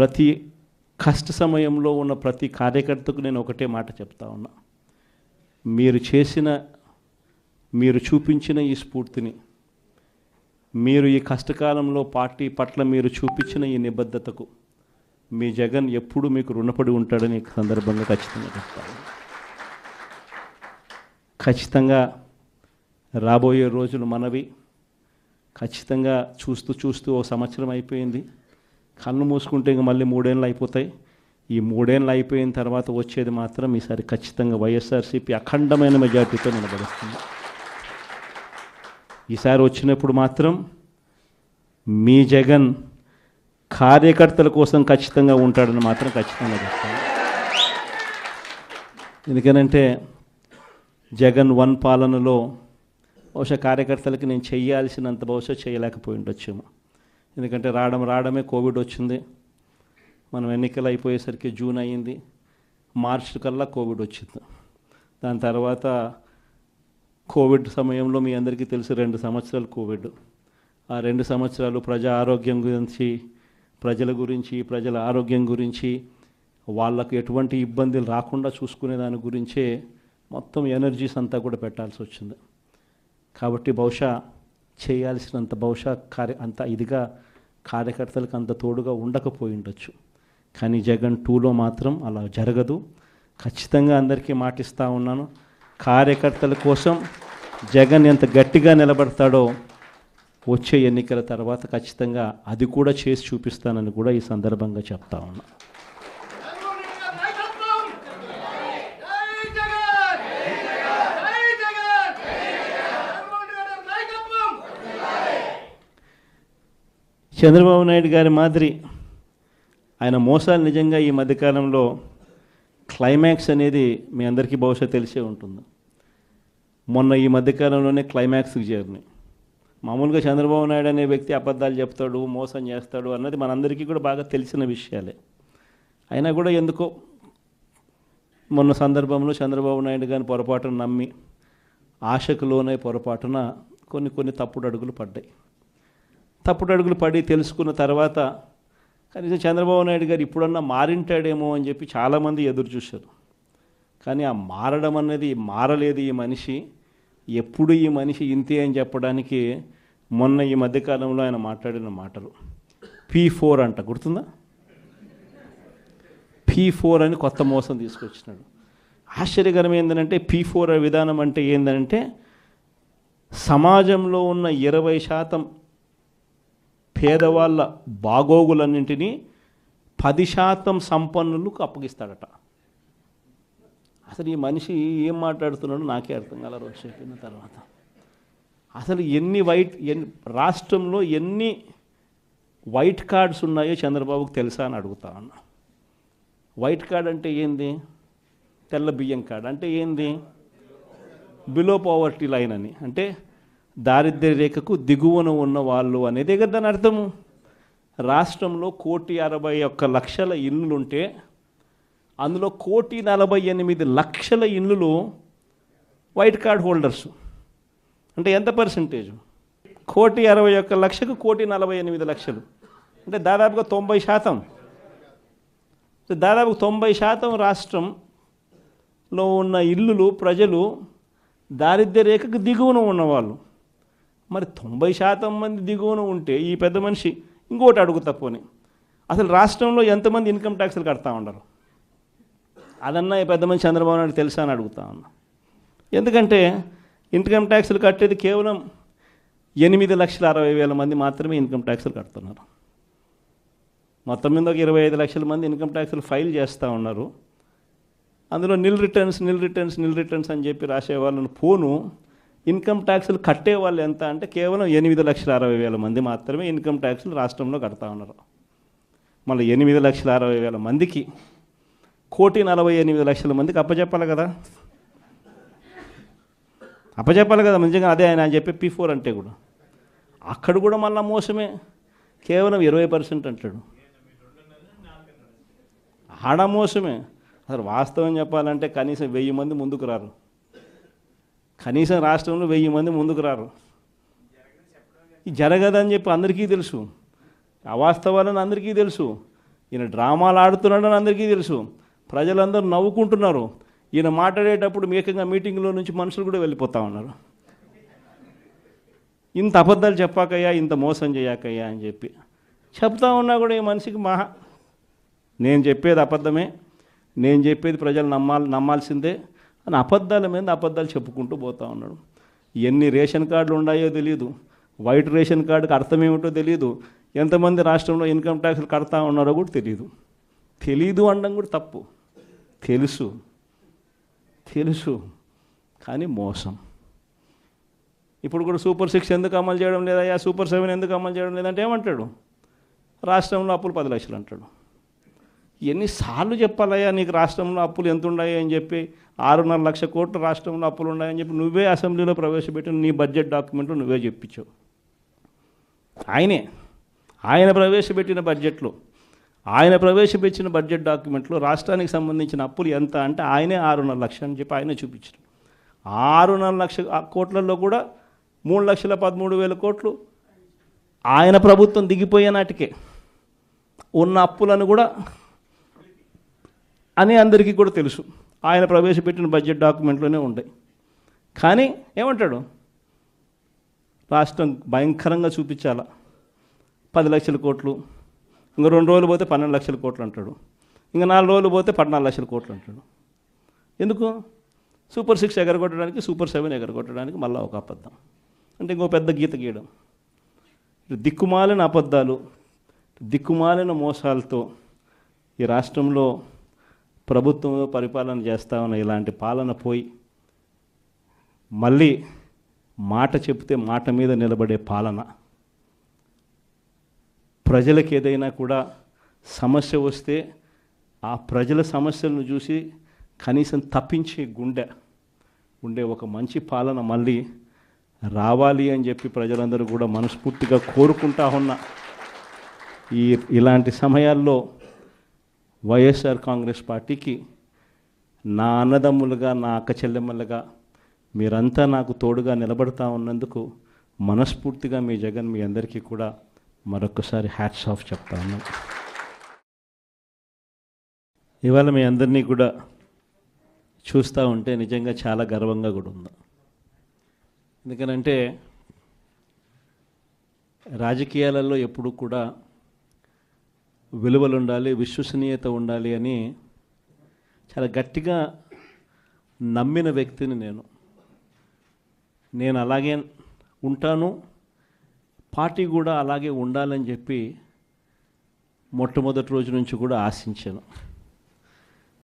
ప్రతి కష్ట సమయంలో ఉన్న ప్రతి కార్యకర్తకు నేను ఒకటే మాట చెప్తా ఉన్నా. మీరు చూపించిన ఈ స్ఫూర్తిని, మీరు ఈ కష్టకాలంలో పార్టీ పట్ల మీరు చూపించిన ఈ నిబద్ధతకు మీ జగన్ ఎప్పుడూ మీకు రుణపడి ఉంటాడని ఈ సందర్భంగా ఖచ్చితంగా చెప్తాను. ఖచ్చితంగా రాబోయే రోజులు మనవి. ఖచ్చితంగా చూస్తూ ఓ సంవత్సరం అయిపోయింది. కళ్ళు మూసుకుంటే ఇంక మళ్ళీ 3 ఏళ్ళు అయిపోతాయి. ఈ 3 ఏళ్ళు అయిపోయిన తర్వాత వచ్చేది మాత్రం ఈసారి ఖచ్చితంగా వైఎస్ఆర్సీపీ అఖండమైన మెజార్టీతో నిలబడుతుంది. ఈసారి వచ్చినప్పుడు మాత్రం మీ జగన్ కార్యకర్తల కోసం ఖచ్చితంగా ఉంటాడని మాత్రం ఖచ్చితంగా చెప్తాను. ఎందుకనంటే జగన్ 1 పాలనలో బహుశా కార్యకర్తలకి నేను చేయాల్సినంత బహుశా చేయలేకపోయి ఉండొచ్చేమో. ఎందుకంటే రావడమే కోవిడ్ వచ్చింది. మనం ఎన్నికలు అయిపోయేసరికి జూన్ అయ్యింది. మార్చి కల్లా కోవిడ్ వచ్చింది. దాని తర్వాత కోవిడ్ సమయంలో మీ అందరికీ తెలుసు 2 సంవత్సరాలు కోవిడ్. ఆ 2 సంవత్సరాలు ప్రజల గురించి ప్రజల ఆరోగ్యం గురించి వాళ్ళకు ఎటువంటి ఇబ్బందులు రాకుండా చూసుకునే దాని గురించే మొత్తం ఎనర్జీస్ అంతా కూడా పెట్టాల్సి వచ్చింది. కాబట్టి బహుశా చేయాల్సినంత అంత ఇదిగా కార్యకర్తలకు అంత తోడుగా ఉండకపోయి ఉండొచ్చు. కానీ జగన్ 2లో మాత్రం అలా జరగదు. ఖచ్చితంగా అందరికీ మాటిస్తూ ఉన్నాను, కార్యకర్తల కోసం జగన్ ఎంత గట్టిగా నిలబడతాడో వచ్చే ఎన్నికల తర్వాత ఖచ్చితంగా అది కూడా చేసి చూపిస్తానని కూడా ఈ సందర్భంగా చెప్తా ఉన్నా. చంద్రబాబు నాయుడు గారి మాదిరి ఆయన మోసాలు నిజంగా ఈ మధ్యకాలంలో క్లైమాక్స్ అనేది మీ అందరికీ బహుశా తెలిసే ఉంటుంది. మొన్న ఈ మధ్యకాలంలోనే క్లైమాక్స్కి చేరినాయి. మామూలుగా చంద్రబాబు నాయుడు అనే వ్యక్తి అబద్ధాలు చెప్తాడు, మోసం చేస్తాడు అన్నది మనందరికీ కూడా బాగా తెలిసిన విషయాలే. అయినా కూడా ఎందుకో మొన్న సందర్భంలో చంద్రబాబు నాయుడు గారిని పొరపాటున నమ్మి ఆశకు లోనై పొరపాటున కొన్ని తప్పుడు అడుగులు పడ్డాయి. తప్పుడు అడుగులు పడి తెలుసుకున్న తర్వాత కనీసం చంద్రబాబు నాయుడు గారు ఇప్పుడన్నా మారింటాడేమో అని చెప్పి చాలామంది ఎదురు చూశారు. కానీ ఆ మారడం అనేది మారలేదు. ఈ మనిషి ఎప్పుడు ఈ మనిషి ఇంతే అని చెప్పడానికి మొన్న ఈ మధ్యకాలంలో ఆయన మాట్లాడిన మాటలు P4 అంట, గుర్తుందా? P4 అని కొత్త మోసం తీసుకొచ్చినాడు. ఆశ్చర్యకరం ఏంటంటే P4 విధానం అంటే ఏంటంటే సమాజంలో ఉన్న 20% పేదవాళ్ళ బాగోగులన్నింటినీ 10% సంపన్నులకు అప్పగిస్తాడట. అసలు ఈ మనిషి ఏం మాట్లాడుతున్నాడో నాకే అర్థం కాల రోజు చెప్పిన తర్వాత. అసలు రాష్ట్రంలో ఎన్ని వైట్ కార్డ్స్ ఉన్నాయో చంద్రబాబుకు తెలుసా అని అడుగుతా ఉన్నా. వైట్ కార్డ్ అంటే ఏంది? తెల్ల బియ్యం కార్డ్ అంటే ఏంది? బిలో పవర్టీ లైన్ అని, అంటే దారిద్ర్య రేఖకు దిగువన ఉన్న వాళ్ళు అనేదే కదా దాని అర్థము. రాష్ట్రంలో 1,61,00,000 ఇళ్ళుంటే అందులో 1,48,00,000 ఇళ్ళు వైట్ కార్డ్ హోల్డర్స్. అంటే ఎంత పర్సెంటేజ్? 1,61,00,000కు 1,48,00,000 అంటే దాదాపుగా 90%. దాదాపు 90% రాష్ట్రంలో ఉన్న ఇల్లులు ప్రజలు దారిద్ర్య రేఖకు దిగువన ఉన్నవాళ్ళు. మరి 90% మంది దిగువన ఉంటే ఈ పెద్ద మనిషి ఇంకోటి అడుగుతా పోనీ, అసలు రాష్ట్రంలో ఎంతమంది ఇన్కమ్ ట్యాక్స్లు కడతా ఉండరు? అదన్నా ఈ పెద్ద మనిషి చంద్రబాబు నాయుడు తెలుసా అని అడుగుతా ఉన్నా. ఎందుకంటే ఇన్కమ్ ట్యాక్స్లు కట్టేది కేవలం 8,60,000 మంది మాత్రమే ఇన్కమ్ ట్యాక్స్లు కడుతున్నారు. మొత్తం మీద ఒక 25 లక్షల మంది ఇన్కమ్ ట్యాక్స్లు ఫైల్ చేస్తూ ఉన్నారు. అందులో నిల్ రిటర్న్స్ అని చెప్పి రాసే వాళ్ళను పోను ఇన్కమ్ ట్యాక్స్లు కట్టే వాళ్ళు ఎంత అంటే కేవలం 8,60,000 మంది మాత్రమే ఇన్కమ్ ట్యాక్స్లు రాష్ట్రంలో కడతా ఉన్నారు. మళ్ళీ 8,60,000 మందికి 1,48,00,000 మందికి అప్పచెప్పాలి కదా. నిజంగా అదే ఆయన చెప్పే P4 అంటే కూడా అక్కడ కూడా మళ్ళీ మోసమే. కేవలం 20% అంటాడు. ఆడ మోసమే. అసలు వాస్తవం చెప్పాలంటే కనీసం 1000 మంది ముందుకు రారు. కనీసం రాష్ట్రంలో 1000 మంది ముందుకు రారు. ఇది జరగదని చెప్పి అందరికీ తెలుసు, అవాస్తవాలని అందరికీ తెలుసు. ఈయన డ్రామాలు ఆడుతున్నాడని అందరికీ తెలుసు, ప్రజలందరూ నవ్వుకుంటున్నారు. ఈయన మాట్లాడేటప్పుడు ఏకంగా మీటింగ్లో నుంచి మనుషులు కూడా వెళ్ళిపోతూ ఉన్నారు. ఇంత అబద్ధాలు చెప్పాకయ్యా, ఇంత మోసం చేయకయ్యా అని చెప్పి చెప్తా ఉన్నా కూడా ఈ మనిషికి నేను చెప్పేది అబద్ధమే, నేను చెప్పేది ప్రజలు నమ్మాల్సిందే అని అబద్ధాల మీద అబద్ధాలు చెప్పుకుంటూ పోతూ ఉన్నాడు. ఎన్ని రేషన్ కార్డులు ఉన్నాయో తెలియదు, వైట్ రేషన్ కార్డుకి అర్థం ఏమిటో తెలియదు, ఎంతమంది రాష్ట్రంలో ఇన్కమ్ ట్యాక్స్లు కడతా ఉన్నారో కూడా తెలీదు అనడం కూడా తప్పు. తెలుసు కానీ మోసం. ఇప్పుడు కూడా సూపర్ 6 ఎందుకు అమలు చేయడం లేదయ్యా, సూపర్ 7 ఎందుకు అమలు చేయడం లేదంటే ఏమంటాడు, రాష్ట్రంలో అప్పులు 10 లక్షలు అంటాడు. ఎన్నిసార్లు చెప్పాలయ్యా నీకు రాష్ట్రంలో అప్పులు ఎంత ఉన్నాయి అని చెప్పి, 6.5 లక్షల కోట్లు రాష్ట్రంలో అప్పులు ఉన్నాయని చెప్పి నువ్వే అసెంబ్లీలో ప్రవేశపెట్టిన నీ బడ్జెట్ డాక్యుమెంట్లు నువ్వే చెప్పించావు. ఆయన ప్రవేశపెట్టిన బడ్జెట్ డాక్యుమెంట్లో రాష్ట్రానికి సంబంధించిన అప్పులు ఎంత అంటే ఆయనే 6.5 లక్షలు అని చెప్పి ఆయనే చూపించారు. 6.5 లక్షల కోట్లలో కూడా 3,13,000 కోట్లు ఆయన ప్రభుత్వం దిగిపోయే నాటికే ఉన్న అప్పులను కూడా అని అందరికీ కూడా తెలుసు. ఆయన ప్రవేశపెట్టిన బడ్జెట్ డాక్యుమెంట్లోనే ఉంటాయి. కానీ ఏమంటాడు, రాష్ట్రం భయంకరంగా చూపించాలా, 10 లక్షల కోట్లు, ఇంకా 2 రోజులు పోతే 12 లక్షల కోట్లు అంటాడు, ఇంకా 4 రోజులు పోతే 14 లక్షల కోట్లు అంటాడు. ఎందుకు? సూపర్ 6 ఎగరగొట్టడానికి, సూపర్ 7 ఎగరగొట్టడానికి మళ్ళీ ఒక అబద్ధం, అంటే ఇంకో పెద్ద గీత గీయడం. దిక్కుమాలిన అబద్ధాలు, దిక్కుమాలిన మోసాలతో ఈ రాష్ట్రంలో ప్రభుత్వంలో పరిపాలన చేస్తా ఉన్న ఇలాంటి పాలన పోయి మళ్ళీ మాట చెప్తే మాట మీద నిలబడే పాలన, ప్రజలకు ఏదైనా కూడా సమస్య వస్తే ఆ ప్రజల సమస్యలను చూసి కనీసం తప్పించే గుండె ఉండే ఒక మంచి పాలన మళ్ళీ రావాలి అని చెప్పి ప్రజలందరూ కూడా మనస్ఫూర్తిగా కోరుకుంటా ఉన్న ఇలాంటి సమయాల్లో వైఎస్ఆర్ కాంగ్రెస్ పార్టీకి నా అన్నదమ్ములుగా, నా అక్క చెల్లెమ్మలుగా మీరంతా నాకు తోడుగా నిలబడతా ఉన్నందుకు మనస్ఫూర్తిగా మీ జగన్ మీ అందరికీ కూడా మరొకసారి హ్యాట్స్ ఆఫ్ చెప్తా ఉన్నాను. ఇవాళ మీ అందరినీ కూడా చూస్తూ ఉంటే నిజంగా చాలా గర్వంగా కూడా ఉంది. ఎందుకనంటే రాజకీయాలలో ఎప్పుడు కూడా విలువలు ఉండాలి, విశ్వసనీయత ఉండాలి అని చాలా గట్టిగా నమ్మిన వ్యక్తిని నేను అలాగే ఉంటాను, పార్టీ కూడా అలాగే ఉండాలని చెప్పి మొట్టమొదటి రోజు నుంచి కూడా ఆశించాను.